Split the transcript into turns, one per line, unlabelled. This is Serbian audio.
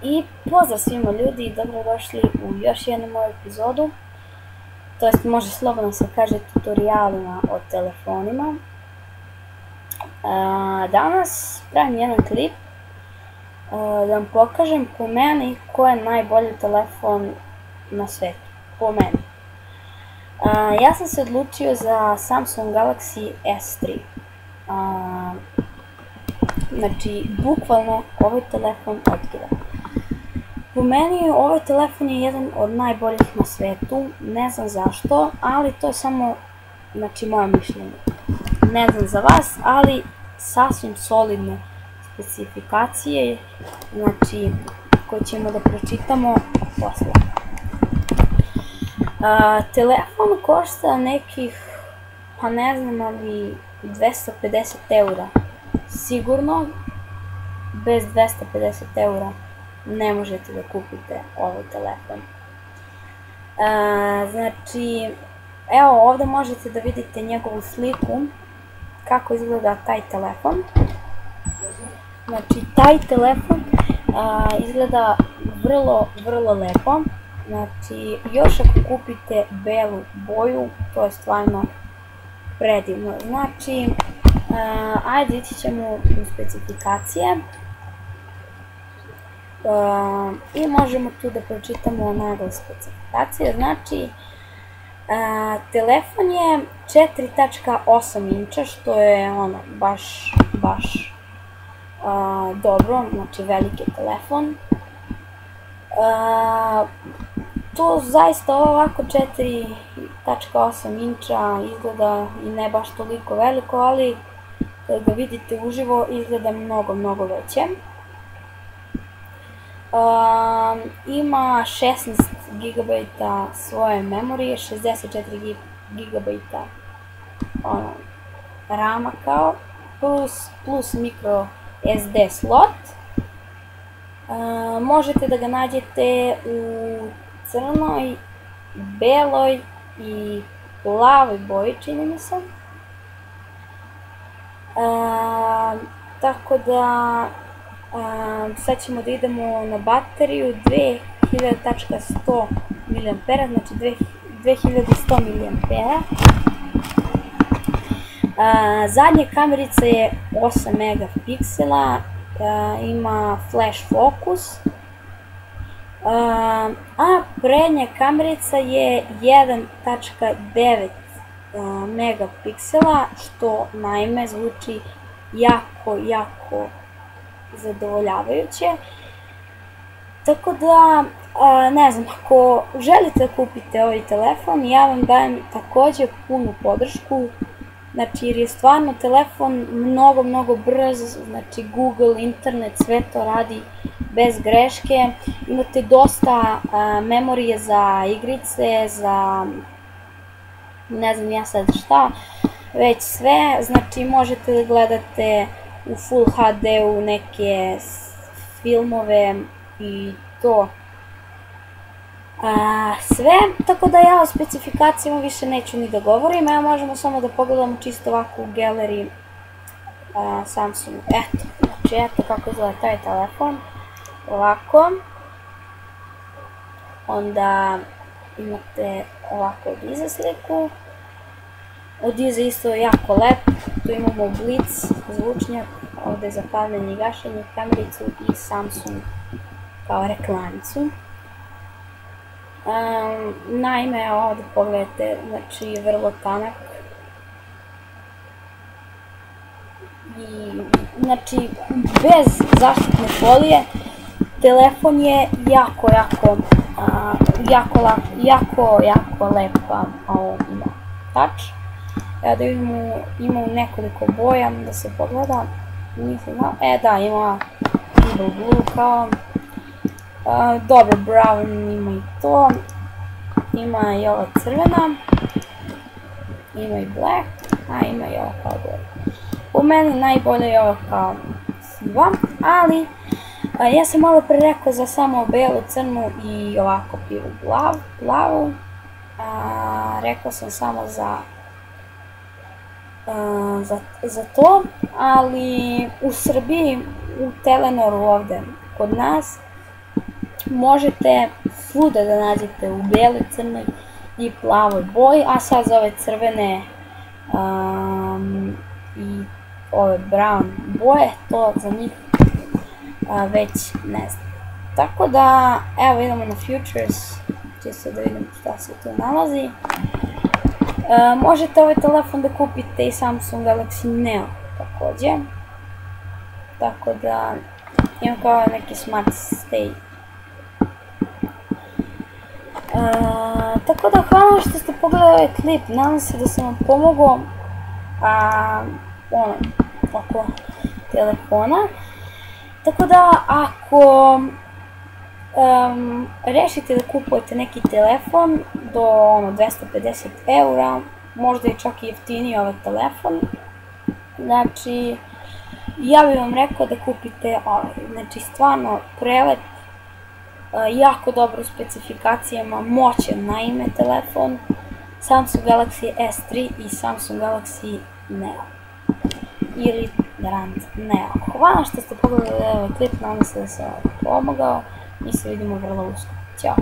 I pozdrav svima ljudi, dobrodošli u još jednu moju epizodu. To jest može slobodno se kaže tutorijalima o telefonima. Danas pravim jedan klip da vam pokažem po meni ko je najbolji telefon na svetu. Po meni. Ja sam se odlučio za Samsung Galaxy S3. Znači, bukvalno ovaj telefon otkida. Po meni ovaj telefon je jedan od najboljih na svetu, ne znam zašto, ali to je samo, znači, moje mišljenje. Ne znam za vas, ali sasvim solidne specifikacije, znači, koje ćemo da pročitamo posle. Telefon košta nekih, pa ne znam, ali 250 eura. Sigurno, bez 250 eura ne možete da kupite ovaj telefon. Znači, evo ovde možete da vidite njegovu sliku, kako izgleda taj telefon. Znači, taj telefon izgleda vrlo lepo. Znači, još ako kupite belu boju, to je stvarno predivno. Znači, ajde ići ćemo u specifikacije. I možemo tu da pročitamo nagle specifikacije. Znači, telefon je 4.8 inča, što je ono baš dobro, znači veliki telefon. To zaista ovako 4.8 inča izgleda i ne baš toliko veliko, ali kada ga vidite uživo izgleda mnogo veće. Ima 16 GB svoje memorije, 64 GB RAM-a kao, plus micro SD slot. Možete da ga nađete u crnoj, beloj i plavoj boji, čini mi se. Tako da sad ćemo da idemo na bateriju 2000.100 mAh, znači 2100 mAh. Zadnja kamerica je 8 megapiksela, ima flash fokus, a prednja kamerica je 1.9 megapiksela, što naime zvuči jako zadovoljavajuće. Tako da, ne znam, ako želite da kupite ovaj telefon, ja vam dajem takođe punu podršku, znači jer je stvarno telefon mnogo brz, znači Google, internet, sve to radi bez greške. Imate dosta memorije za igrice, za ne znam ja sad šta, već sve, znači možete da gledate u Full HD-u neke filmove i to sve, tako da ja o specifikacijama više neću ni da govorim. Evo možemo samo da pogledamo čisto ovako u galeriji Samsung. Eto kako izgleda taj telefon, ovako. Onda imate ovako od iza sliku. Od iza isto jako lep, tu imamo Blitz zvučnjak, ovde je zapaljenje i gašenje, kamericu i Samsung kao reklamicu. Naime, ovde pogledajte, znači vrlo tanak. I, znači, bez zaštitne folije, telefon je jako lepa, ima touch. Evo da vidimo, ima nekoliko boja, da se pogleda, nisam znao, da, ima Evil Blue kao, dobro, brown ima i to, ima i ova crvena, ima i black, ima i ova kao boja. U meni najbolje je ova kao siva, ali ja sam malo pre rekao za samo belu, crnu i ovako pivu plavu, rekao sam samo za to, ali u Srbiji, u Telenoru ovde kod nas, možete svuda da nađete u beloj, crnoj i plavoj boji, a sad za ove crvene i ove brown boje, to za njih već ne znam. Tako da, evo idemo na Futures, čisto da vidim šta se tu nalazi. Možete ovaj telefon da kupite i Samsung Galaxy Neo takođe. Tako da, imam kao neki smart stay. Tako da, hvala što ste pogledali ovaj klip, nadam se da sam vam pomogao oko telefona. Tako da, ako rešite da kupujete neki telefon do 250 eura, možda je čak i jeftiniji ovaj telefon, znači ja bih vam rekao da kupite ovaj, znači stvarno prelep, jako dobro u specifikacijama, moćan naime telefon, Samsung Galaxy S3 i Samsung Galaxy Neo ili Grand Neo. Hvala što ste pogledali ovaj klip, nadam se da sam vam pomogao i se vidimo vrlo uskoro. Ćao!